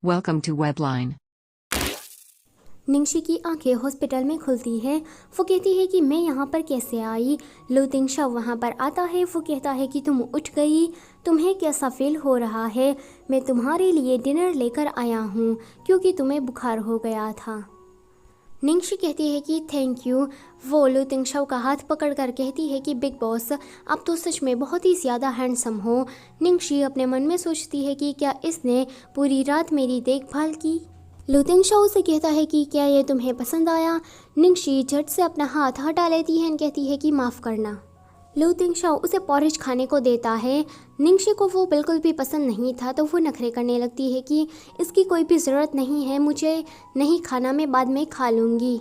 Welcome to Webline. निंगशी की आंखें hospital में खुलती हैं। वो कहती है कि मैं यहाँ पर कैसे आई। लू तिंगशाओ वहाँ पर आता है। वो कहता है कि तुम उठ गई, तुम्हें कैसा फील हो रहा है। मैं तुम्हारे लिए डिनर लेकर आया हूँ क्योंकि तुम्हें बुखार हो गया था। निंगशी कहती है कि थैंक यू। वो लू तिंगशाओ का हाथ पकड़कर कहती है कि बिग बॉस, आप तो सच में बहुत ही ज़्यादा हैंडसम हो। निंगशी अपने मन में सोचती है कि क्या इसने पूरी रात मेरी देखभाल की। लू तिंगशाओ से कहता है कि क्या ये तुम्हें पसंद आया। निंगशी झट से अपना हाथ हटा लेती है और कहती है कि माफ़ करना। लू तिंगशाओ उसे पॉरेज खाने को देता है। निंगशी को वो बिल्कुल भी पसंद नहीं था तो वो नखरे करने लगती है कि इसकी कोई भी ज़रूरत नहीं है, मुझे नहीं खाना, मैं बाद में खा लूँगी।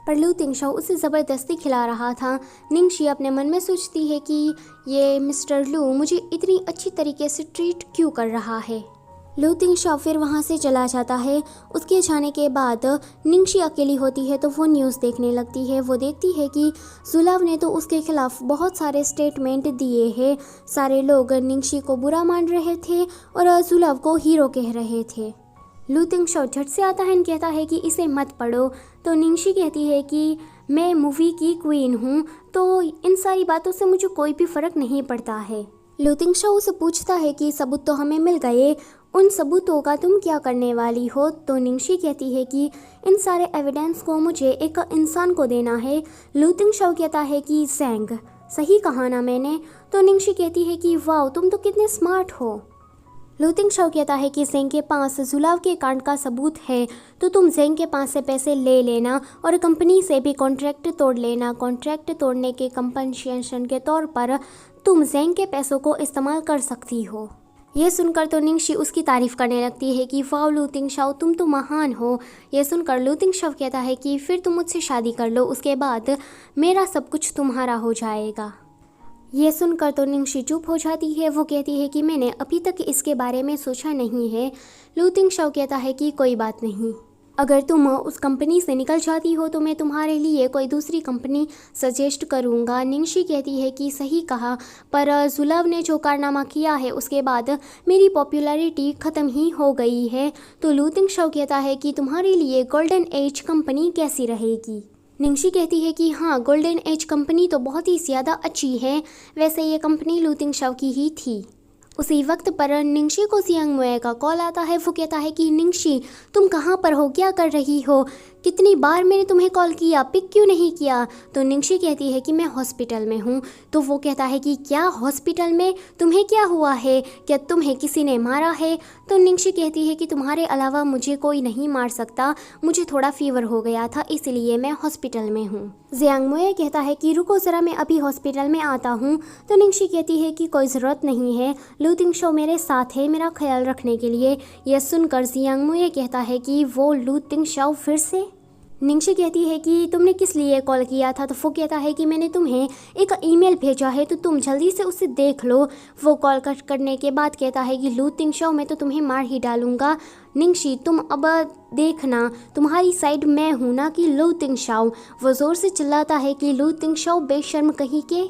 पर लू तिंगशाओ उसे ज़बरदस्ती खिला रहा था। निंगशी अपने मन में सोचती है कि ये मिस्टर लू मुझे इतनी अच्छी तरीके से ट्रीट क्यों कर रहा है। लू तिंगशाओ फिर वहाँ से चला जाता है। उसके जाने के बाद निंगशी अकेली होती है तो वो न्यूज़ देखने लगती है। वो देखती है कि जुलाव ने तो उसके खिलाफ बहुत सारे स्टेटमेंट दिए हैं। सारे लोग निंगशी को बुरा मान रहे थे और जुलाव को हीरो कह रहे थे। लू तिंगशाओ झट से आता है और कहता है कि इसे मत पढ़ो। तो निंगशी कहती है कि मैं मूवी की क्वीन हूँ तो इन सारी बातों से मुझे कोई भी फ़र्क नहीं पड़ता है। लू तिंगशाओ उसे पूछता है कि सबूत तो हमें मिल गए, उन सबूतों का तुम क्या करने वाली हो। तो निंगशी कहती है कि इन सारे एविडेंस को मुझे एक इंसान को देना है। लू तिंगशाओ कहता है कि ज़ैंग, सही कहा ना मैंने। तो निंगशी कहती है कि वाह, तुम तो कितने स्मार्ट हो। लू तिंगशाओ कहता है कि ज़ैंग के पास जुलाव के कांड का सबूत है तो तुम ज़ैंग के पास से पैसे ले लेना और कंपनी से भी कॉन्ट्रैक्ट तोड़ लेना। कॉन्ट्रैक्ट तोड़ने के कंपनसेशन के तौर पर तुम ज़ैंग के पैसों को इस्तेमाल कर सकती हो। यह सुनकर तो निंगशी उसकी तारीफ़ करने लगती है कि वाह लू तिंगशाओ, तुम तो महान हो। यह सुनकर लू तिंगशाओ कहता है कि फिर तुम मुझसे शादी कर लो, उसके बाद मेरा सब कुछ तुम्हारा हो जाएगा। यह सुनकर तो निंगशी चुप हो जाती है। वो कहती है कि मैंने अभी तक इसके बारे में सोचा नहीं है। लू तिंगशाओ कहता है कि कोई बात नहीं, अगर तुम उस कंपनी से निकल जाती हो तो मैं तुम्हारे लिए कोई दूसरी कंपनी सजेस्ट करूँगा। निंगशी कहती है कि सही कहा, पर जुलाव ने जो कारनामा किया है उसके बाद मेरी पॉपुलैरिटी ख़त्म ही हो गई है। तो लू तिंगशाओ कहता है कि तुम्हारे लिए गोल्डन एज कंपनी कैसी रहेगी। निंगशी कहती है कि हाँ, गोल्डन एज कंपनी तो बहुत ही ज़्यादा अच्छी है। वैसे ये कंपनी लू तिंगशाओ की ही थी। उसी वक्त पर निंगशी को जियांग मुए का कॉल आता है। वो कहता है कि निंगशी, तुम कहाँ पर हो, क्या कर रही हो, कितनी बार मैंने तुम्हें कॉल किया, पिक क्यों नहीं किया। तो निंगशी कहती है कि मैं हॉस्पिटल में हूँ। तो वो कहता है कि क्या हॉस्पिटल में, तुम्हें क्या हुआ है, क्या तुम्हें किसी ने मारा है। तो निंगशी कहती है कि तुम्हारे अलावा मुझे कोई नहीं मार सकता, मुझे थोड़ा फीवर हो गया था इसलिए मैं हॉस्पिटल में हूँ। जियांग मुए कहता है कि रुको ज़रा, मैं अभी हॉस्पिटल में आता हूँ। तो निंगशी कहती है कि कोई ज़रूरत नहीं है, लू तिंगशाओ मेरे साथ है मेरा ख्याल रखने के लिए। यह सुनकर जियांग मुए कहता है कि वो लू तिंगशाओ फिर से। निंगशी कहती है कि तुमने किस लिए कॉल किया था। तो वो कहता है कि मैंने तुम्हें एक ईमेल भेजा है तो तुम जल्दी से उसे देख लो। वो कॉल कट करने के बाद कहता है कि लू तिंगशाओ, मैं तो तुम्हें मार ही डालूंगा। निंगशी, तुम अब देखना, तुम्हारी साइड मैं हूँ ना कि लू तिंगशाओ। वो ज़ोर से चिल्लाता है कि लू तिंगशाओ बेशर्म कहीं के।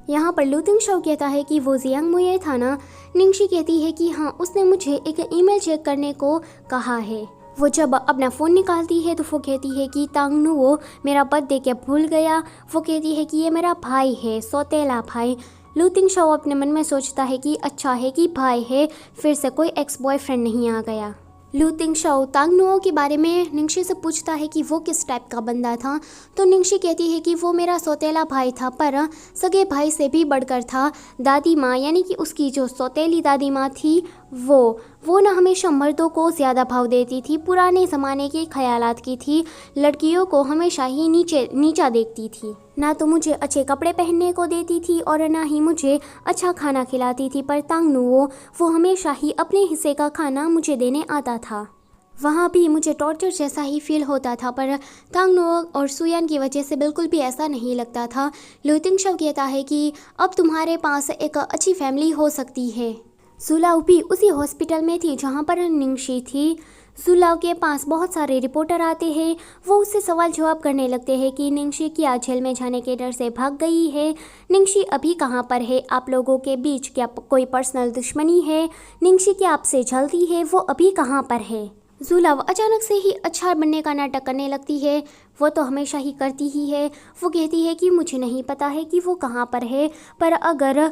यहाँ पर लू तिंगशाओ कहता है कि वो जियांग मुए था ना। निंगशी कहती है कि हाँ, उसने मुझे एक ईमेल चेक करने को कहा है। वो जब अपना फ़ोन निकालती है तो वो कहती है कि तांगनू वो मेरा बर्थडे क्या भूल गया। वो कहती है कि ये मेरा भाई है, सौतेला भाई। लू तिंगशाओ अपने मन में सोचता है कि अच्छा है कि भाई है, फिर से कोई एक्स बॉयफ्रेंड नहीं आ गया। लू तिंगशाओ तांगनुओ के बारे में निंगशी से पूछता है कि वो किस टाइप का बंदा था। तो निंगशी कहती है कि वो मेरा सौतेला भाई था, पर सगे भाई से भी बढ़कर था। दादी माँ यानी कि उसकी जो सौतेली दादी माँ थी वो ना हमेशा मर्दों को ज़्यादा भाव देती थी, पुराने ज़माने के ख़यालात की थी, लड़कियों को हमेशा ही नीचा देखती थी। ना तो मुझे अच्छे कपड़े पहनने को देती थी और ना ही मुझे अच्छा खाना खिलाती थी। पर तांगनुओ वो हमेशा ही अपने हिस्से का खाना मुझे देने आता था। वहाँ भी मुझे टॉर्चर जैसा ही फील होता था, पर तांगनुओ और सुयान की वजह से बिल्कुल भी ऐसा नहीं लगता था। लू तिंगशाओ कहता है कि अब तुम्हारे पास एक अच्छी फैमिली हो सकती है। जुलाव भी उसी हॉस्पिटल में थी जहाँ पर निंगशी थी। जुलाव के पास बहुत सारे रिपोर्टर आते हैं। वो उससे सवाल जवाब करने लगते हैं कि निंगशी क्या जेल में जाने के डर से भाग गई है, निंगशी अभी कहाँ पर है, आप लोगों के बीच क्या कोई पर्सनल दुश्मनी है, निंगशी क्या आपसे जलती है, वो अभी कहाँ पर है। जुलाव अचानक से ही अच्छा बनने का नाटक करने लगती है। वो तो हमेशा ही करती ही है। वो कहती है कि मुझे नहीं पता है कि वो कहाँ पर है, पर अगर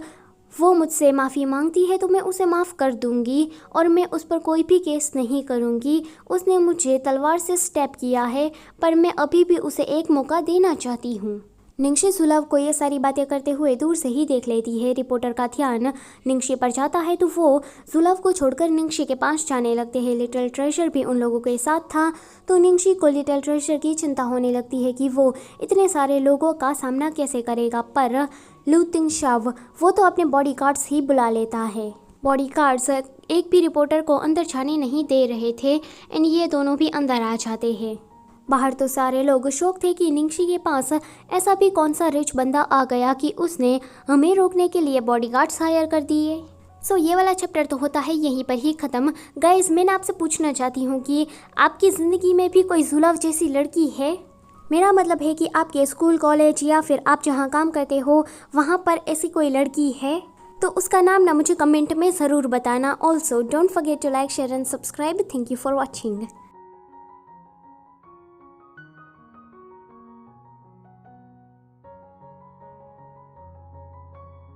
वो मुझसे माफ़ी मांगती है तो मैं उसे माफ़ कर दूंगी और मैं उस पर कोई भी केस नहीं करूंगी। उसने मुझे तलवार से स्टैब किया है, पर मैं अभी भी उसे एक मौका देना चाहती हूँ। निंगशी जुलाव को ये सारी बातें करते हुए दूर से ही देख लेती है। रिपोर्टर का ध्यान निंगशी पर जाता है तो वो जुलाव को छोड़कर निंगशी के पास जाने लगते हैं। लिटिल ट्रेजर भी उन लोगों के साथ था, तो निंगशी को लिटिल ट्रेजर की चिंता होने लगती है कि वो इतने सारे लोगों का सामना कैसे करेगा। पर लू तिंगशाव वो तो अपने बॉडीगार्ड्स ही बुला लेता है। बॉडीगार्ड्स एक भी रिपोर्टर को अंदर जाने नहीं दे रहे थे एंड ये दोनों भी अंदर आ जाते हैं। बाहर तो सारे लोग शौक थे कि निंगशी के पास ऐसा भी कौन सा रिच बंदा आ गया कि उसने हमें रोकने के लिए बॉडीगार्ड्स हायर कर दिए। सो ये वाला चैप्टर तो होता है यहीं पर ही ख़त्म। गाइस, मैं आपसे पूछना चाहती हूँ कि आपकी ज़िंदगी में भी कोई जुलाव जैसी लड़की है? मेरा मतलब है कि आपके स्कूल, कॉलेज या फिर आप जहाँ काम करते हो वहाँ पर ऐसी कोई लड़की है तो उसका नाम ना मुझे कमेंट में ज़रूर बताना। Also don't forget to like, share and subscribe. Thank you for watching.